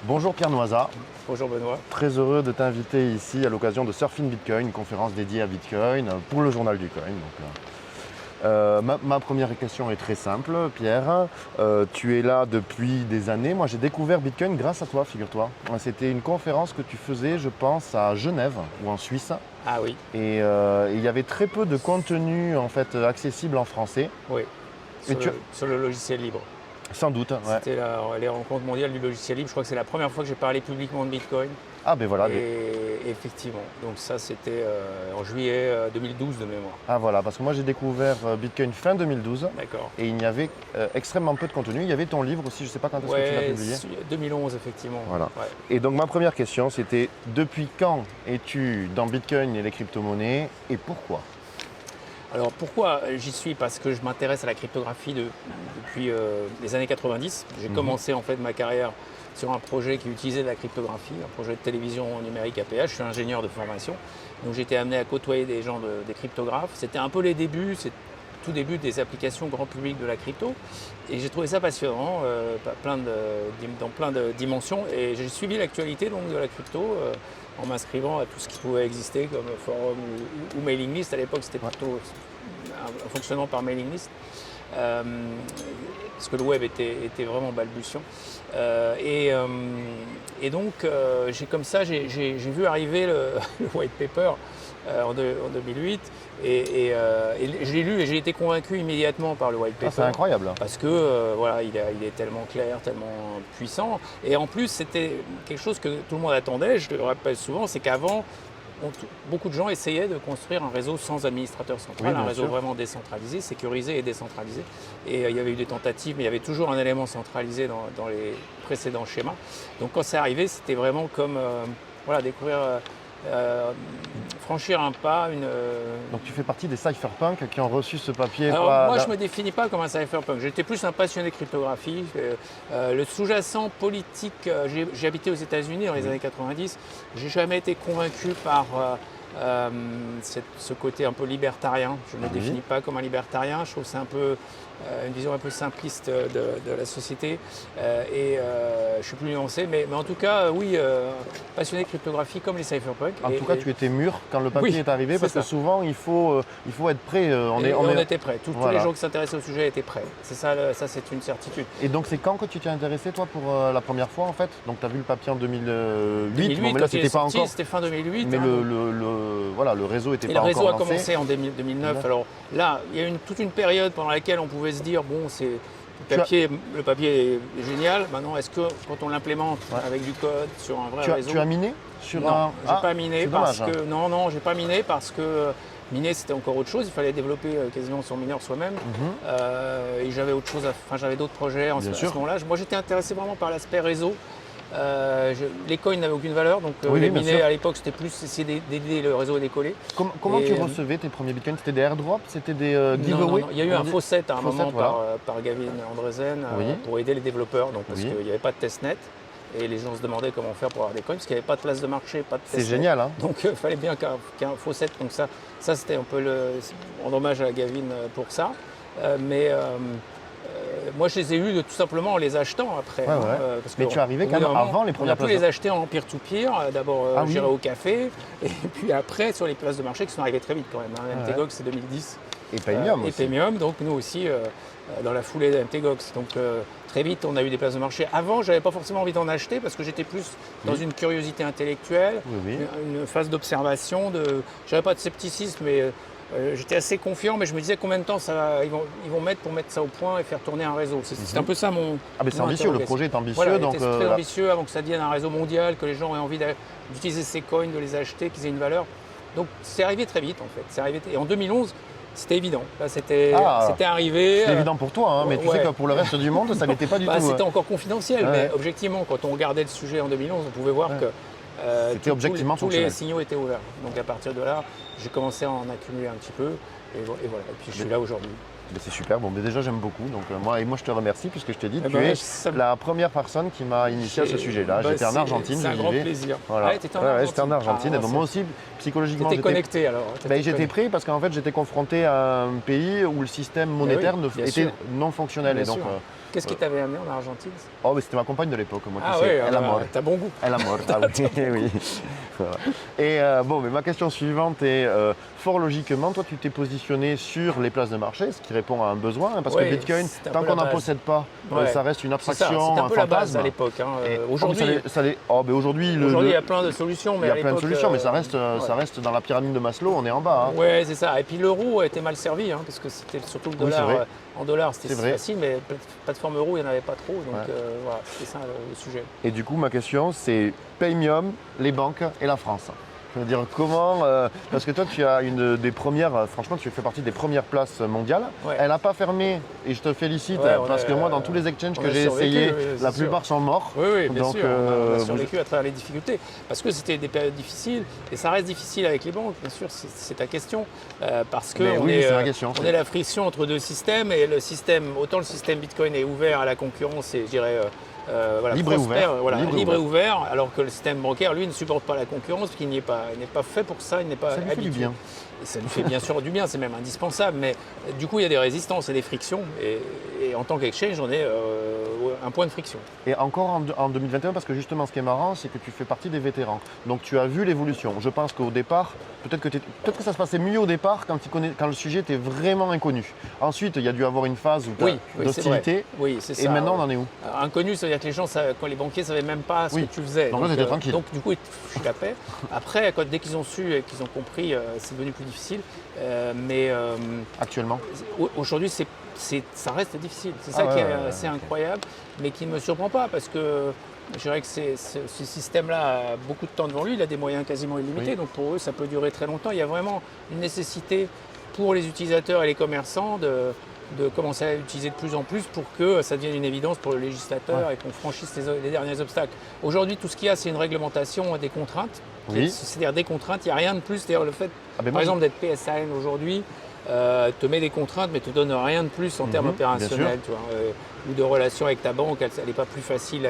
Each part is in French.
Bonjour Pierre Noisa, Bonjour Benoît. très heureux de t'inviter ici à l'occasion de Surfing Bitcoin, une conférence dédiée à Bitcoin pour le journal du coin. Ma première question est très simple, Pierre. Tu es là depuis des années. Moi, j'ai découvert Bitcoin grâce à toi, figure-toi. C'était une conférence que tu faisais, je pense, à Genève ou en Suisse. Ah oui, Et il y avait très peu de contenu en fait accessible en français. oui, Et sur le logiciel libre. sans doute, ouais. C'était les rencontres mondiales du logiciel libre. Je crois que c'est la première fois que j'ai parlé publiquement de Bitcoin. Ah ben voilà. Et effectivement, donc ça c'était en juillet 2012 de mémoire. Ah voilà, parce que moi j'ai découvert Bitcoin fin 2012. D'accord. Et il y avait extrêmement peu de contenu. Il y avait ton livre aussi, je ne sais pas quand est-ce que tu l'as publié. 2011 effectivement. Voilà. Ouais. Et donc ma première question, c'était depuis quand es-tu dans Bitcoin et les crypto-monnaies et pourquoi? Alors pourquoi j'y suis? Parce que je m'intéresse à la cryptographie depuis les années 90. J'ai commencé en fait ma carrière sur un projet qui utilisait de la cryptographie, un projet de télévision numérique APH. Je suis ingénieur de formation, donc j'ai été amené à côtoyer des gens, des cryptographes. C'était un peu les débuts, c'est tout début des applications grand public de la crypto, et j'ai trouvé ça passionnant, dans plein de dimensions. Et j'ai suivi l'actualité donc de la crypto en m'inscrivant à tout ce qui pouvait exister comme forum ou mailing list. À l'époque, c'était plutôt un fonctionnement par mailing list. Parce que le web était vraiment balbutiant. Et donc, j'ai vu arriver le white paper en 2008, et je l'ai lu et j'ai été convaincu immédiatement par le white paper. Ah, c'est incroyable. Parce que voilà, il est tellement clair, tellement puissant. Et en plus, c'était quelque chose que tout le monde attendait, je le rappelle souvent, c'est qu'avant, beaucoup de gens essayaient de construire un réseau sans administrateur central, Oui, un réseau sûr. vraiment décentralisé, sécurisé et décentralisé. Et il y avait eu des tentatives, mais il y avait toujours un élément centralisé dans les précédents schémas. Donc quand c'est arrivé, c'était vraiment comme découvrir, franchir un pas. Donc tu fais partie des cypherpunks qui ont reçu ce papier. Alors moi, je ne me définis pas comme un cypherpunk. J'étais plus un passionné de cryptographie. Le sous-jacent politique, j'ai habité aux États-Unis dans les années 90. J'ai jamais été convaincu par ce côté un peu libertarien. Je ne me définis pas comme un libertarien. Je trouve que c'est un peu une vision un peu simpliste de la société. Je suis plus nuancé, mais en tout cas, oui, passionné de cryptographie comme les cypherpunks. En tout cas, tu étais mûr quand le papier Oui, est arrivé, c'est parce que ça. souvent il faut être prêt. On était prêts. Tous Voilà. les gens qui s'intéressaient au sujet étaient prêts. C'est ça, ça c'est une certitude. Et donc c'est quand que tu t'es intéressé toi pour la première fois en fait? Donc tu as vu le papier en 2008, 2008, bon, mais là quand il c'était est pas sorti, encore. c'était fin 2008. Mais hein, le réseau était et pas le réseau encore a lancé. commencé en 2009. Alors là, il y a eu toute une période pendant laquelle on pouvait se dire, bon, le papier est génial. Maintenant, est-ce que quand on l'implémente avec du code sur un vrai réseau... Tu as miné sur Non, un. j'ai pas miné c'est parce dommage, que... hein. Non, j'ai pas miné parce que miner, c'était encore autre chose. Il fallait développer quasiment son mineur soi-même. Et j'avais autre chose j'avais d'autres projets à ce sûr. moment-là. Moi, j'étais intéressé vraiment par l'aspect réseau. Les coins n'avaient aucune valeur, donc Oui, les bien miner sûr. à l'époque, c'était plus essayer d'aider le réseau à décoller. Comment Et, tu recevais tes premiers bitcoins? C'était des airdrops? C'était des Non, giveaways? non, il y a eu un faucet à un moment voilà. par Gavin Andresen Oui. pour aider les développeurs, donc, parce Oui. qu'il n'y avait pas de testnet. Et les gens se demandaient comment faire pour avoir des coins, parce qu'il n'y avait pas de place de marché, pas de C'est testnet. génial, hein. Donc il fallait bien qu'il y ait un faucet. Donc ça c'était un peu en hommage à Gavin pour ça. Moi, je les ai eus tout simplement en les achetant après. Ouais, ouais. Parce Mais que tu es arrivé au quand bout même d'un moment, avant les premières On a pu places. les acheter en peer-to-peer. D'abord, Ah oui. j'irai au café. Et puis après, sur les places de marché qui sont arrivées très vite quand même. Hein. Ouais. MTGOX, c'est 2010. Et Premium Et aussi. Premium, donc nous aussi, dans la foulée de MTGOX. Donc très vite, on a eu des places de marché. Avant, je n'avais pas forcément envie d'en acheter parce que j'étais plus dans une curiosité intellectuelle, Oui. une phase d'observation. Je n'avais pas de scepticisme, mais j'étais assez confiant. Mais je me disais combien de temps ils vont mettre pour mettre ça au point et faire tourner un réseau. C'est un peu ça mon. Ah mais c'est mon ambitieux, le interrogation. projet est ambitieux. Voilà, donc, c'était très ambitieux avant que ça devienne un réseau mondial, que les gens aient envie d'utiliser ces coins, de les acheter, qu'ils aient une valeur. Donc c'est arrivé très vite en fait. Et en 2011, c'était évident. Là, c'était arrivé. c'est évident pour toi, hein, mais tu sais ouais. que pour le reste du monde, ça n'était pas du tout. C'était encore confidentiel, Ouais. mais objectivement, quand on regardait le sujet en 2011, on pouvait voir que C'était objectivement tous les fonctionnel. signaux étaient ouverts. Donc à partir de là, j'ai commencé à en accumuler un petit peu, et voilà. Et puis je suis là aujourd'hui. Mais c'est super, bon, mais déjà j'aime beaucoup, donc moi je te remercie puisque je t'ai dit, Eh tu ben, es ça me- la première personne qui m'a initié à ce sujet-là. Bah, J'étais en c'est- Argentine, C'est un je grand vivais. plaisir. Voilà. Ah ouais, t'étais en Ouais, Argentine. j'étais en Argentine, Ah, et donc moi aussi psychologiquement T'étais connecté alors. j'étais prêt parce qu'en fait j'étais confronté à un pays où le système monétaire bien était sûr. non fonctionnel. Bien Et donc, sûr. Qu'est-ce qui t'avait amené en Argentine? oh, mais c'était ma compagne de l'époque, moi Ah tu sais, ouais, elle a mort. t'as bon goût. Elle a mort, ah oui, oui. Voilà. Et bon, mais ma question suivante est, fort logiquement, toi tu t'es positionné sur les places de marché, ce qui répond à un besoin, hein, parce que Ouais, le Bitcoin, c'est un tant peu qu'on la n'en base. possède pas, Ouais. ça reste une C'est ça, abstraction, c'était un un peu la base fantasme. à l'époque. Hein. Et Aujourd'hui, aujourd'hui, il y a plein de solutions, mais il y à a plein de l'époque, solutions, mais ça reste, ouais. ça reste dans la pyramide de Maslow, on est en bas. Hein. Ouais, c'est ça. Et puis l'euro a été mal servi, hein, parce que c'était surtout le Oui, c'est dollar. vrai. En dollars, c'était C'est vrai. facile, mais plateforme euro, il n'y en avait pas trop. Donc Ouais. voilà, c'était ça le sujet. Et du coup, ma question, c'est Paymium, les banques et la France. Je veux dire, comment parce que toi, tu as une des premières, franchement, tu fais partie des premières places mondiales. Ouais. Elle n'a pas fermé, et je te félicite, Ouais, parce que moi, dans tous les exchanges que j'ai survécu, essayés, oui, la c'est sûr. plupart sont morts. Oui, oui, bien Donc, sûr. On a vous- survécu à travers les difficultés. Parce que c'était des périodes difficiles. Et ça reste difficile avec les banques, bien sûr, c'est ta question. Parce que Mais on oui, est, c'est ma question. on est la friction entre deux systèmes. Et le système, autant le système Bitcoin est ouvert à la concurrence et je dirais. Voilà, Libre et prospère, ouvert. voilà, Libre et libre et ouvert, alors que le système bancaire, lui, ne supporte pas la concurrence, parce qu'il n'est pas fait pour ça, il n'est pas Ça lui fait du habitué. bien. Et ça lui fait bien sûr du bien, c'est même indispensable, mais du coup, il y a des résistances et des frictions, et en tant qu'exchange, on est un point de friction. Et encore en 2021, parce que justement, ce qui est marrant, c'est que tu fais partie des vétérans. Donc, tu as vu l'évolution. Je pense qu'au départ, peut-être que ça se passait mieux au départ quand le sujet était vraiment inconnu. Ensuite, il y a dû avoir une phase où tu as Oui, c'est d'hostilité. vrai. Oui, c'est ça. Et maintenant, ouais. on en est où? Alors, inconnu, ça veut dire que les gens, quand les banquiers ne savaient même pas ce Oui. que tu faisais. Donc là, t'étais tranquille. Donc du coup, ils te foutent la paix. Après, dès qu'ils ont su et qu'ils ont compris, c'est devenu plus difficile. Mais Actuellement? aujourd'hui, ça reste difficile. C'est Ah ça ouais, qui est ouais, assez incroyable, mais qui ne me surprend pas parce que je dirais que ce système-là a beaucoup de temps devant lui, il a des moyens quasiment illimités, Oui. donc pour eux, ça peut durer très longtemps. Il y a vraiment une nécessité pour les utilisateurs et les commerçants de commencer à l'utiliser de plus en plus pour que ça devienne une évidence pour le législateur et qu'on franchisse les derniers obstacles. Aujourd'hui, tout ce qu'il y a, c'est une réglementation et des contraintes. Oui. C'est-à-dire des contraintes, il n'y a rien de plus. C'est-à-dire le fait, ben par moi, exemple, d'être PSAN aujourd'hui, te met des contraintes, mais te donne rien de plus en termes bien opérationnels, tu vois, ou de relation avec ta banque, elle n'est pas plus facile.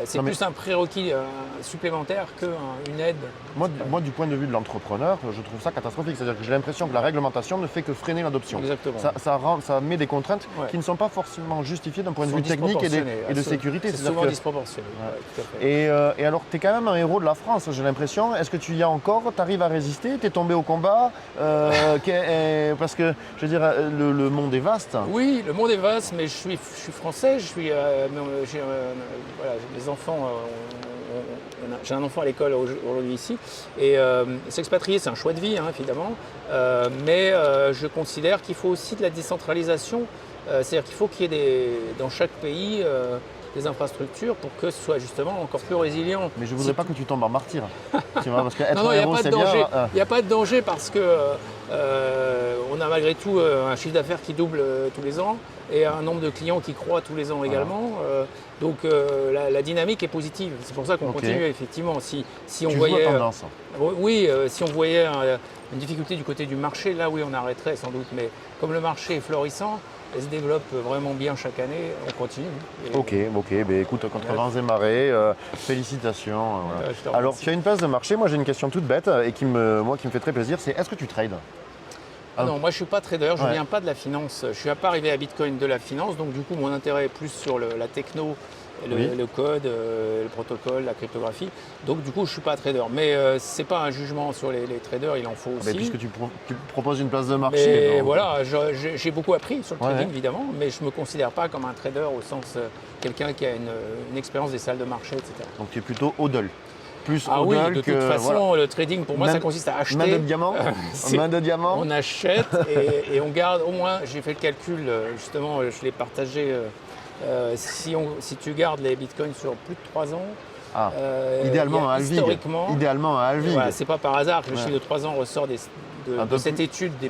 C'est Non, mais- plus un prérequis supplémentaire qu'une aide. Moi, du point de vue de l'entrepreneur, je trouve ça catastrophique. C'est-à-dire que j'ai l'impression que la réglementation ne fait que freiner l'adoption. Exactement. Ça met des contraintes Ouais. qui ne sont pas forcément justifiées d'un point de Sont vue technique et disproportionnées. de sécurité. C'est C'est-à-dire souvent que- disproportionné. Ouais, tout à fait. Et alors, tu es quand même un héros de la France, j'ai l'impression. Est-ce que tu y as encore? Tu arrives à résister? Tu es tombé au combat? Parce que, je veux dire, le monde est vaste. Oui, le monde est vaste, mais je suis français, voilà, j'ai des enfants, j'ai un enfant à l'école aujourd'hui ici, et s'expatrier c'est un choix de vie hein, évidemment, mais je considère qu'il faut aussi de la décentralisation, c'est-à-dire qu'il faut qu'il y ait dans chaque pays des infrastructures pour que ce soit justement encore plus résilient. Mais je ne voudrais pas que tu tombes en martyr. Tu vois, parce qu'être Non, un il n'y a héros, pas de c'est danger. bien. Il n'y a pas de danger parce que on a malgré tout un chiffre d'affaires qui double tous les ans et un nombre de clients qui croît tous les ans également. Donc la dynamique est positive. C'est pour ça qu'on Ok. continue effectivement. Si on Tu voyait, joues à tendance. oui, si on voyait une difficulté du côté du marché, là oui, on arrêterait sans doute. Mais comme le marché est florissant, elle se développe vraiment bien chaque année, on continue. Et- Ok, ben écoute, contre vents et marées, félicitations. Voilà. Je te Alors, remercie. tu as une place de marché. Moi, j'ai une question toute bête et qui me fait très plaisir. C'est est-ce que tu trades? Non, moi je suis pas trader, je ne Ouais. viens pas de la finance. Je suis pas arrivé à Bitcoin de la finance, donc du coup mon intérêt est plus sur la techno, Oui. le code, le protocole, la cryptographie. Donc du coup je suis pas trader. Mais c'est pas un jugement sur les traders, il en faut Ben, aussi. puisque tu proposes une place de marché. Mais donc- voilà, j'ai beaucoup appris sur le Ouais, trading ouais. évidemment, mais je ne me considère pas comme un trader au sens quelqu'un qui a une expérience des salles de marché, etc. Donc tu es plutôt hodl. Plus Ah oui, hodl de que. toute façon, voilà. le trading pour moi Main- ça consiste à acheter. Main de diamant. c'est- Main de diamant. On achète et on garde au moins, j'ai fait le calcul, justement, je l'ai partagé, si tu gardes les bitcoins sur plus de 3 ans, Ah, il y idéalement a un halving. historiquement, Idéalement un halving. voilà, c'est pas par hasard que le Ouais. chiffre de 3 ans ressort Un de peu cette plus. étude Ouais.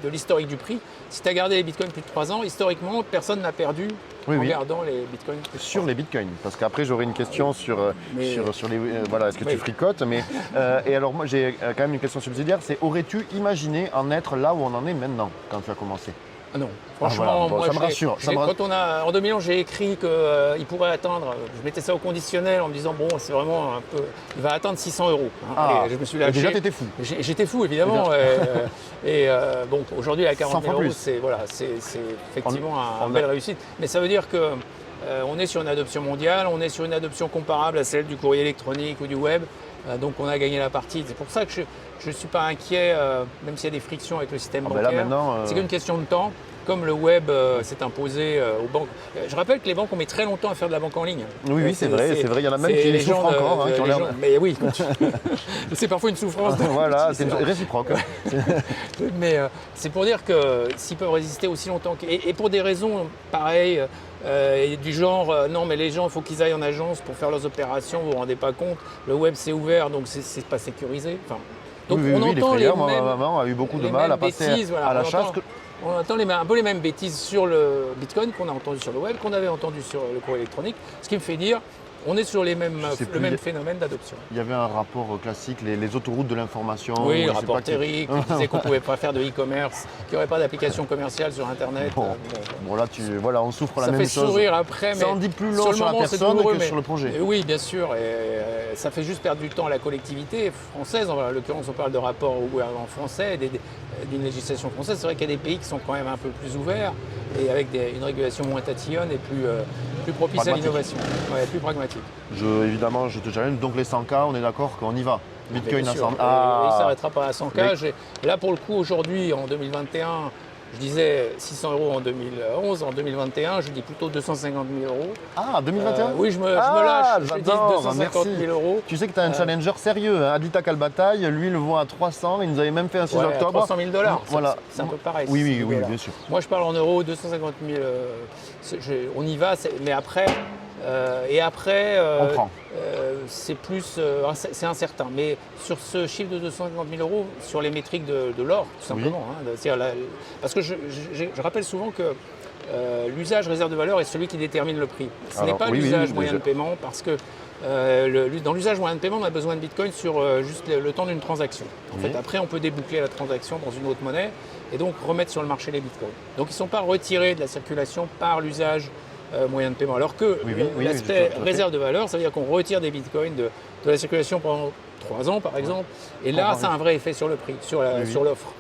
de l'historique du prix. Si tu as gardé les bitcoins plus de 3 ans, historiquement, personne n'a perdu Oui, en oui. gardant les bitcoins plus de 3 Sur ans. les bitcoins, parce qu'après j'aurai une question sur Mais- les voilà, est-ce que tu Oui. fricotes, mais et alors moi j'ai quand même une question subsidiaire, c'est aurais-tu imaginé en être là où on en est maintenant quand tu as commencé? Ah non, franchement, voilà. Bon, moi, ça me rassure. en 2011, j'ai écrit qu'il pourrait atteindre, je mettais ça au conditionnel en me disant, bon, c'est vraiment un peu, il va atteindre 600 euros. Ah, et je me suis et lâché. déjà, t'étais fou. J'étais fou, évidemment. Bon, aujourd'hui, à 40 000 euros, c'est effectivement une belle réussite. Mais ça veut dire que on est sur une adoption mondiale, on est sur une adoption comparable à celle du courrier électronique ou du web. Donc on a gagné la partie. C'est pour ça que je ne suis pas inquiet, même s'il y a des frictions avec le système bancaire. C'est qu'une question de temps. Comme le web s'est imposé aux banques. Je rappelle que les banques ont mis très longtemps à faire de la banque en ligne. Oui, c'est vrai. Il y en a même qui souffrent encore. Mais oui, c'est parfois une souffrance. Voilà, c'est réciproque. Mais c'est pour dire que s'ils peuvent résister aussi longtemps, et pour des raisons pareilles, du genre, non mais les gens, il faut qu'ils aillent en agence pour faire leurs opérations, vous ne vous rendez pas compte, le web c'est ouvert, donc c'est pas sécurisé. Enfin, donc on entend les mêmes, ma maman a eu beaucoup de mal à passer à la chasse. On entend un peu les mêmes bêtises sur le Bitcoin qu'on a entendu sur le web, qu'on avait entendu sur le courrier électronique, ce qui me fait dire on est sur le même phénomène d'adoption. Il y avait un rapport classique, les autoroutes de l'information. Oui, le rapport Terry, qui disait qu'on ne pouvait pas faire de e-commerce, qu'il n'y aurait pas d'application commerciale sur Internet. Bon là, on souffre la même chose. Ça fait sourire après, mais ça en dit plus long sur la personne que sur le projet. Oui, bien sûr, et ça fait juste perdre du temps à la collectivité française. En l'occurrence, on parle de rapport au gouvernement français, d'une législation française. C'est vrai qu'il y a des pays qui sont quand même un peu plus ouverts et avec une régulation moins tatillonne et plus propice à l'innovation, plus pragmatique. Évidemment, je te challenge. Donc les 100K, on est d'accord qu'on y va. Bitcoin à 100K. Il ne s'arrêtera pas à 100K. Là, pour le coup, aujourd'hui, en 2021, je disais 600 euros en 2011. En 2021, je dis plutôt 250 000 euros. Ah, 2021 Oui, je me lâche. Je dis 250 000 euros. Tu sais que tu as un challenger sérieux. Adita Kalbataï, lui, le voit à 300. Il nous avait même fait un 6 octobre. 300 000 $. Voilà. C'est un peu pareil. Oui, bien sûr. Moi, je parle en euros, 250 000. On y va, mais après. On prend. C'est plus, c'est incertain. Mais sur ce chiffre de 250 000 euros, sur les métriques de l'or, tout simplement. Parce que je rappelle souvent que l'usage réserve de valeur est celui qui détermine le prix. Ce n'est pas l'usage moyen de paiement, parce que dans l'usage moyen de paiement, on a besoin de Bitcoin sur juste le temps d'une transaction. En fait, après, on peut déboucler la transaction dans une autre monnaie et donc remettre sur le marché les Bitcoins. Donc, ils ne sont pas retirés de la circulation par l'usage moyen de paiement. Alors que l'aspect réserve de valeur, ça veut dire qu'on retire des bitcoins de la circulation pendant 3 ans par exemple, et là ça a un vrai effet sur le prix, sur l'offre.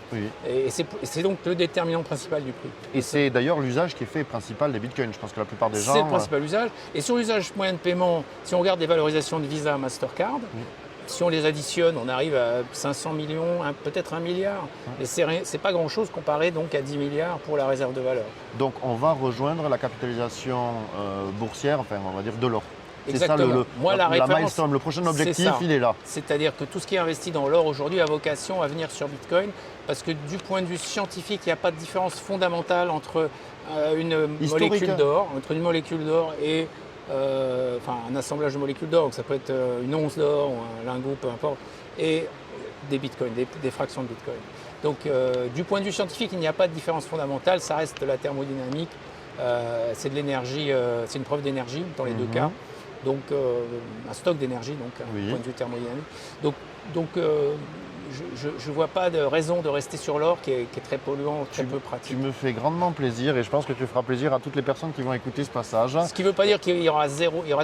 Et c'est donc le déterminant principal du prix. Et c'est d'ailleurs l'usage qui est fait principal des bitcoins. Je pense que la plupart des gens... C'est le principal usage. Et sur l'usage moyen de paiement, si on regarde les valorisations de Visa, Mastercard, si on les additionne, on arrive à 500 millions, peut-être 1 milliard. Mais ce n'est pas grand-chose comparé donc à 10 milliards pour la réserve de valeur. Donc on va rejoindre la capitalisation boursière, enfin on va dire de l'or. Exactement. C'est ça la milestone, le prochain objectif, il est là. C'est-à-dire que tout ce qui est investi dans l'or aujourd'hui a vocation à venir sur Bitcoin, parce que du point de vue scientifique, il n'y a pas de différence fondamentale entre une molécule d'or et un assemblage de molécules d'or, donc ça peut être une once d'or ou un lingot, peu importe, et des bitcoins, des fractions de bitcoin. Donc du point de vue scientifique, il n'y a pas de différence fondamentale, ça reste la thermodynamique, c'est de l'énergie, c'est une preuve d'énergie dans les deux cas, donc un stock d'énergie, donc un point de vue thermodynamique. Donc je ne vois pas de raison de rester sur l'or qui est très polluant, très peu pratique. Tu me fais grandement plaisir et je pense que tu feras plaisir à toutes les personnes qui vont écouter ce passage. Ce qui ne veut pas dire qu'il y aura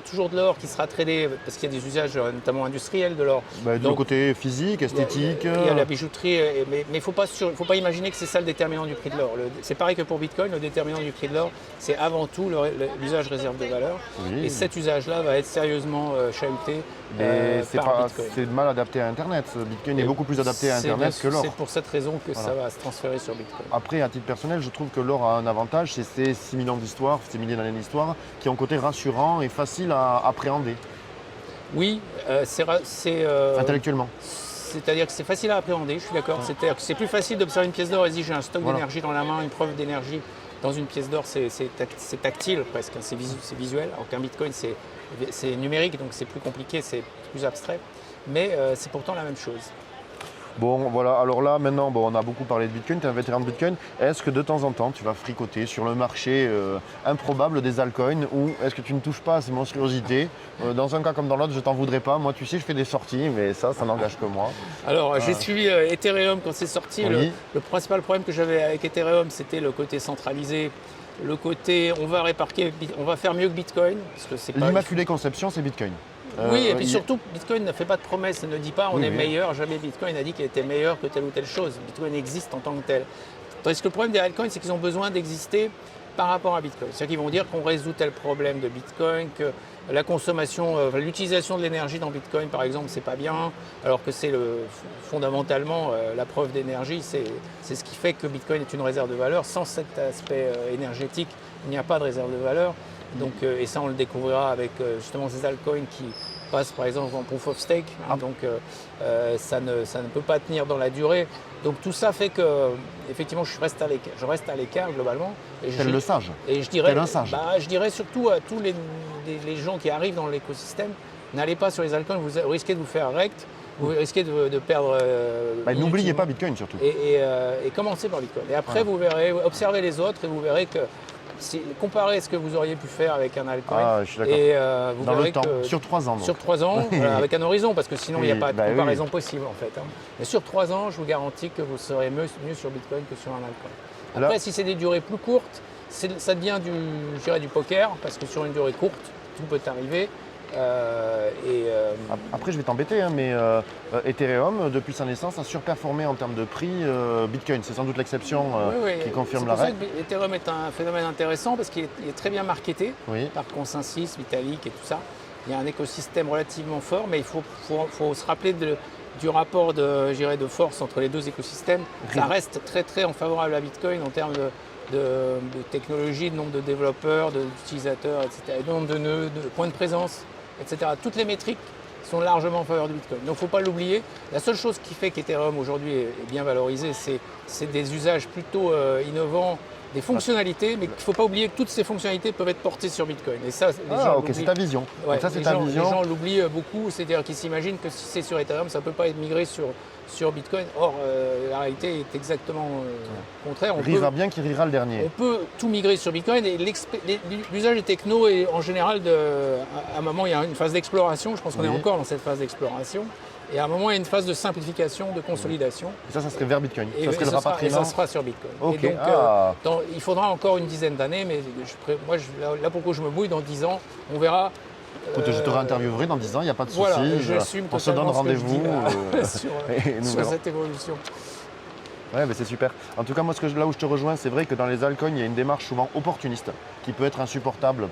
toujours de l'or qui sera tradé, parce qu'il y a des usages notamment industriels de l'or. Du côté physique, esthétique. Il y a la bijouterie, mais il ne faut pas imaginer que c'est ça le déterminant du prix de l'or. C'est pareil que pour Bitcoin, le déterminant du prix de l'or, c'est avant tout l'usage réserve de valeur. Et cet usage-là va être sérieusement chahuté. C'est mal adapté à Internet. Bitcoin est beaucoup plus adapté à Internet que l'or. C'est pour cette raison que ça va se transférer sur Bitcoin. Après, à titre personnel, je trouve que l'or a un avantage, c'est ces 6 millions d'histoires, ces milliers d'années d'histoire, qui ont un côté rassurant et facile à appréhender. Oui, intellectuellement. C'est-à-dire que c'est facile à appréhender, je suis d'accord. C'est-à-dire que c'est plus facile d'observer une pièce d'or et se dire j'ai un stock d'énergie dans la main, une preuve d'énergie. Dans une pièce d'or, c'est tactile presque, c'est visuel. Alors qu'un Bitcoin, c'est numérique, donc c'est plus compliqué, c'est plus abstrait. Mais c'est pourtant la même chose. Bon, voilà, alors là, maintenant, bon, on a beaucoup parlé de Bitcoin, tu es un vétéran de Bitcoin. Est-ce que de temps en temps, tu vas fricoter sur le marché improbable des altcoins ou est-ce que tu ne touches pas à ces monstruosités Dans un cas comme dans l'autre, je t'en voudrais pas. Moi, tu sais, je fais des sorties, mais ça n'engage que moi. Alors, j'ai suivi Ethereum quand c'est sorti. Oui. Le principal problème que j'avais avec Ethereum, c'était le côté centralisé. Le côté, on va faire mieux que Bitcoin. Parce que c'est pas... L'immaculée conception, c'est Bitcoin. Oui, et puis surtout, Bitcoin ne fait pas de promesses, ne dit pas on est meilleur. Jamais Bitcoin n'a dit qu'il était meilleur que telle ou telle chose. Bitcoin existe en tant que tel. Tandis que le problème des altcoins, c'est qu'ils ont besoin d'exister par rapport à Bitcoin. C'est-à-dire qu'ils vont dire qu'on résout tel problème de Bitcoin, que la consommation, l'utilisation de l'énergie dans Bitcoin, par exemple, c'est pas bien, alors que c'est fondamentalement la preuve d'énergie, c'est ce qui fait que Bitcoin est une réserve de valeur. Sans cet aspect énergétique, il n'y a pas de réserve de valeur. Donc, et ça, on le découvrira avec justement ces altcoins qui passent par exemple en proof of stake. Donc, ça ne peut pas tenir dans la durée. Donc, tout ça fait que, effectivement, je reste à l'écart globalement. Tel le sage. Et je dirais, tel un sage. Je dirais surtout à tous les gens qui arrivent dans l'écosystème, n'allez pas sur les altcoins, vous risquez de vous faire rect. Vous risquez de perdre. N'oubliez pas Bitcoin surtout. Et commencez par Bitcoin. Et après, vous verrez, observez les autres et vous verrez que. Comparez ce que vous auriez pu faire avec un altcoin je suis d'accord. et vous dans verrez le temps, que sur 3 ans. Donc. sur 3 ans, avec un horizon, parce que sinon il n'y a pas de comparaison possible en fait. Mais sur 3 ans, je vous garantis que vous serez mieux sur Bitcoin que sur un altcoin. Après, si c'est des durées plus courtes, ça devient du poker, parce que sur une durée courte, tout peut arriver. Après, je vais t'embêter, mais Ethereum, depuis sa naissance, a surperformé en termes de prix Bitcoin. C'est sans doute l'exception qui confirme la règle. Ethereum est un phénomène intéressant parce qu'il est très bien marketé par Consensus, Vitalik et tout ça. Il y a un écosystème relativement fort, mais il faut se rappeler du rapport de force entre les deux écosystèmes. Ça reste très très favorable à Bitcoin en termes de technologie, de nombre de développeurs, d'utilisateurs, etc., de nombre de nœuds, de points de présence, etc. Toutes les métriques sont largement en faveur de Bitcoin. Donc il ne faut pas l'oublier. La seule chose qui fait qu'Ethereum aujourd'hui est bien valorisé, c'est des usages plutôt innovants, des fonctionnalités, mais il ne faut pas oublier que toutes ces fonctionnalités peuvent être portées sur Bitcoin. Et ça, les gens l'oublient. C'est ta vision. Ouais, ça, c'est ta vision. Les gens l'oublient beaucoup, c'est-à-dire qu'ils s'imaginent que si c'est sur Ethereum, ça ne peut pas être migré sur Bitcoin. Or, la réalité est exactement contraire. Rira bien qui rira le dernier. On peut tout migrer sur Bitcoin et l'usage des technos est en général, à un moment, il y a une phase d'exploration. Je pense qu'on est encore dans cette phase d'exploration. Et à un moment, il y a une phase de simplification, de consolidation. Et ça serait vers Bitcoin. Et ça serait le rapatriement. Et ça sera sur Bitcoin. Okay. Et donc, il faudra encore une dizaine d'années, mais là, pourquoi je me mouille, dans 10 ans, on verra. Je te réinterviewerai dans 10 ans, il n'y a pas de souci. Voilà, j'assume on se donne rendez-vous sur cette évolution. Ouais, mais c'est super. En tout cas, moi, là où je te rejoins, c'est vrai que dans les altcoins, il y a une démarche souvent opportuniste qui peut être insupportable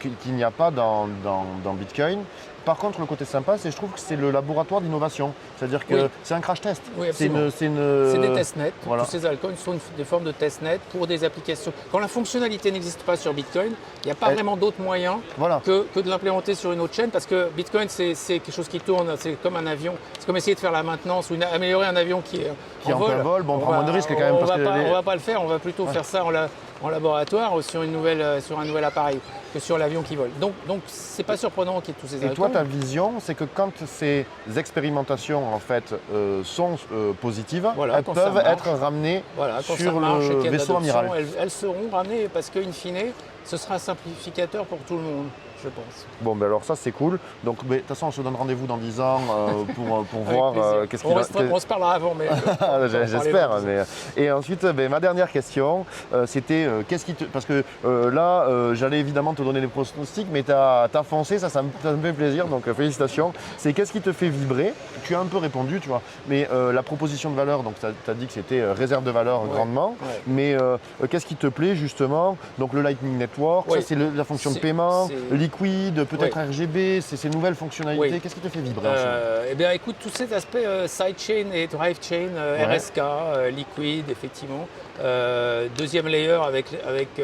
qu'il n'y a pas dans Bitcoin. Par contre, le côté sympa, je trouve que c'est le laboratoire d'innovation. C'est-à-dire que c'est un crash test. Oui, c'est des testnets. Voilà. Tous ces altcoins sont des formes de testnet pour des applications. Quand la fonctionnalité n'existe pas sur Bitcoin, il n'y a pas vraiment d'autre moyen que de l'implémenter sur une autre chaîne, parce que Bitcoin, c'est quelque chose qui tourne, c'est comme un avion. C'est comme essayer de faire la maintenance ou améliorer un avion qui est en vol. Bon, on prend moins de risques quand même. On ne va pas le faire, on va plutôt faire ça en laboratoire ou sur un nouvel appareil que sur l'avion qui vole. Donc c'est pas surprenant qu'il y ait tous ces altcoins. Et toi, ta vision, c'est que quand ces expérimentations en fait sont positives, elles peuvent être ramenées sur le vaisseau amiral. Elles seront ramenées parce qu'in fine, ce sera un simplificateur pour tout le monde, je pense. Bon, ben alors ça c'est cool. Donc de toute façon, on se donne rendez-vous dans 10 ans pour voir qu'est-ce qu'il on se parlera avant, mais j'espère. Et ensuite, ma dernière question, c'était qu'est-ce qui te... Parce que là, j'allais évidemment te donner des pronostics, mais tu as foncé, ça me fait plaisir, donc félicitations. C'est qu'est-ce qui te fait vibrer? Tu as un peu répondu, tu vois, mais la proposition de valeur, donc tu as dit que c'était réserve de valeur grandement, mais qu'est-ce qui te plaît justement? Donc le Lightning Network, ça c'est la fonction de paiement, liquide, peut-être RGB, ces nouvelles fonctionnalités, qu'est-ce qui te fait vibrer Eh bien écoute, tous ces aspects sidechain et drive chain, RSK, liquide effectivement, deuxième layer avec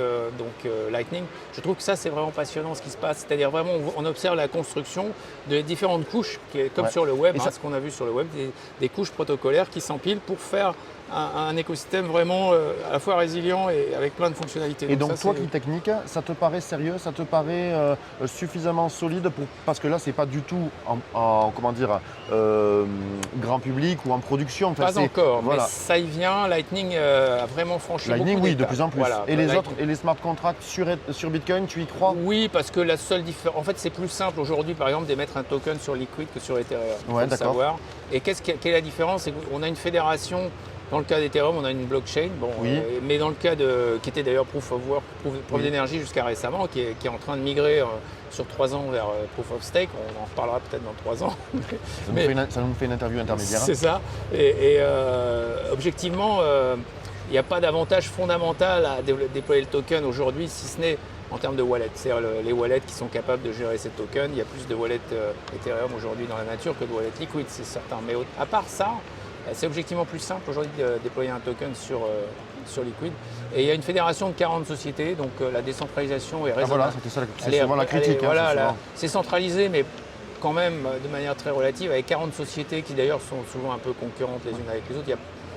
Lightning, je trouve que ça c'est vraiment passionnant ce qui se passe, c'est-à-dire vraiment on observe la construction de différentes couches, comme sur le web, ce qu'on a vu sur le web, des couches protocolaires qui s'empilent pour faire un écosystème vraiment à la fois résilient et avec plein de fonctionnalités. Et donc ça, toi c'est- qui technique, ça te paraît sérieux, ça te paraît suffisamment solide parce que là c'est pas du tout comment dire grand public ou en production. Enfin, Pas encore, voilà. mais ça y vient. Lightning a vraiment franchi Lightning, beaucoup oui, de d'étapes. plus en plus. Voilà, et les Lightning- autres, et les smart contracts sur Bitcoin, tu y crois? Oui, parce que la seule différence, en fait, c'est plus simple aujourd'hui, par exemple, d'émettre un token sur Liquid que sur Ethereum. Il faut Ouais, le d'accord. savoir. Et quelle est la différence? C'est qu'on a une fédération. Dans le cas d'Ethereum, on a une blockchain, Oui. Mais dans le cas qui était d'ailleurs Proof of Work, Proof d'énergie jusqu'à récemment, qui est en train de migrer sur 3 ans vers Proof of Stake, on en reparlera peut-être dans 3 ans. Ça nous fait une interview intermédiaire. C'est ça. Objectivement, il n'y a pas d'avantage fondamental à déployer le token aujourd'hui, si ce n'est en termes de wallet. C'est-à-dire les wallets qui sont capables de gérer ces tokens. Il y a plus de wallets Ethereum aujourd'hui dans la nature que de wallets Liquid, c'est certain. Mais à part ça, c'est objectivement plus simple aujourd'hui de déployer un token sur Liquid. Et il y a une fédération de 40 sociétés, donc la décentralisation est Ah, raisonnable. voilà, c'était ça, c'est souvent la critique. Hein, Voilà, c'est souvent. c'est centralisé, mais quand même de manière très relative, avec 40 sociétés qui d'ailleurs sont souvent un peu concurrentes les unes avec les autres. Il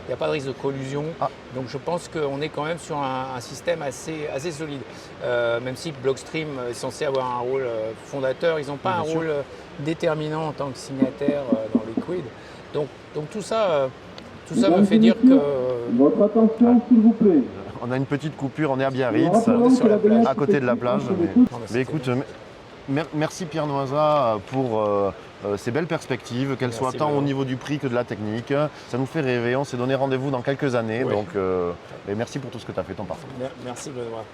n'y a pas de risque de collusion. Ah. Donc je pense qu'on est quand même sur un système assez solide. Même si Blockstream est censé avoir un rôle fondateur, ils n'ont pas Bien un sûr. rôle déterminant en tant que signataire dans Liquid. Donc tout ça me fait dire que Votre attention, s'il vous plaît. On a une petite coupure, on est à Biarritz, sur la plage. à côté de la plage. Non, Mais écoute, merci Pierre Noisa pour ces belles perspectives, qu'elles Merci, soient tant Benoît. au niveau du prix que de la technique. Ça nous fait rêver, on s'est donné rendez-vous dans quelques années. Oui. Donc, et merci pour tout ce que tu as fait, ton parcours. Merci Benoît.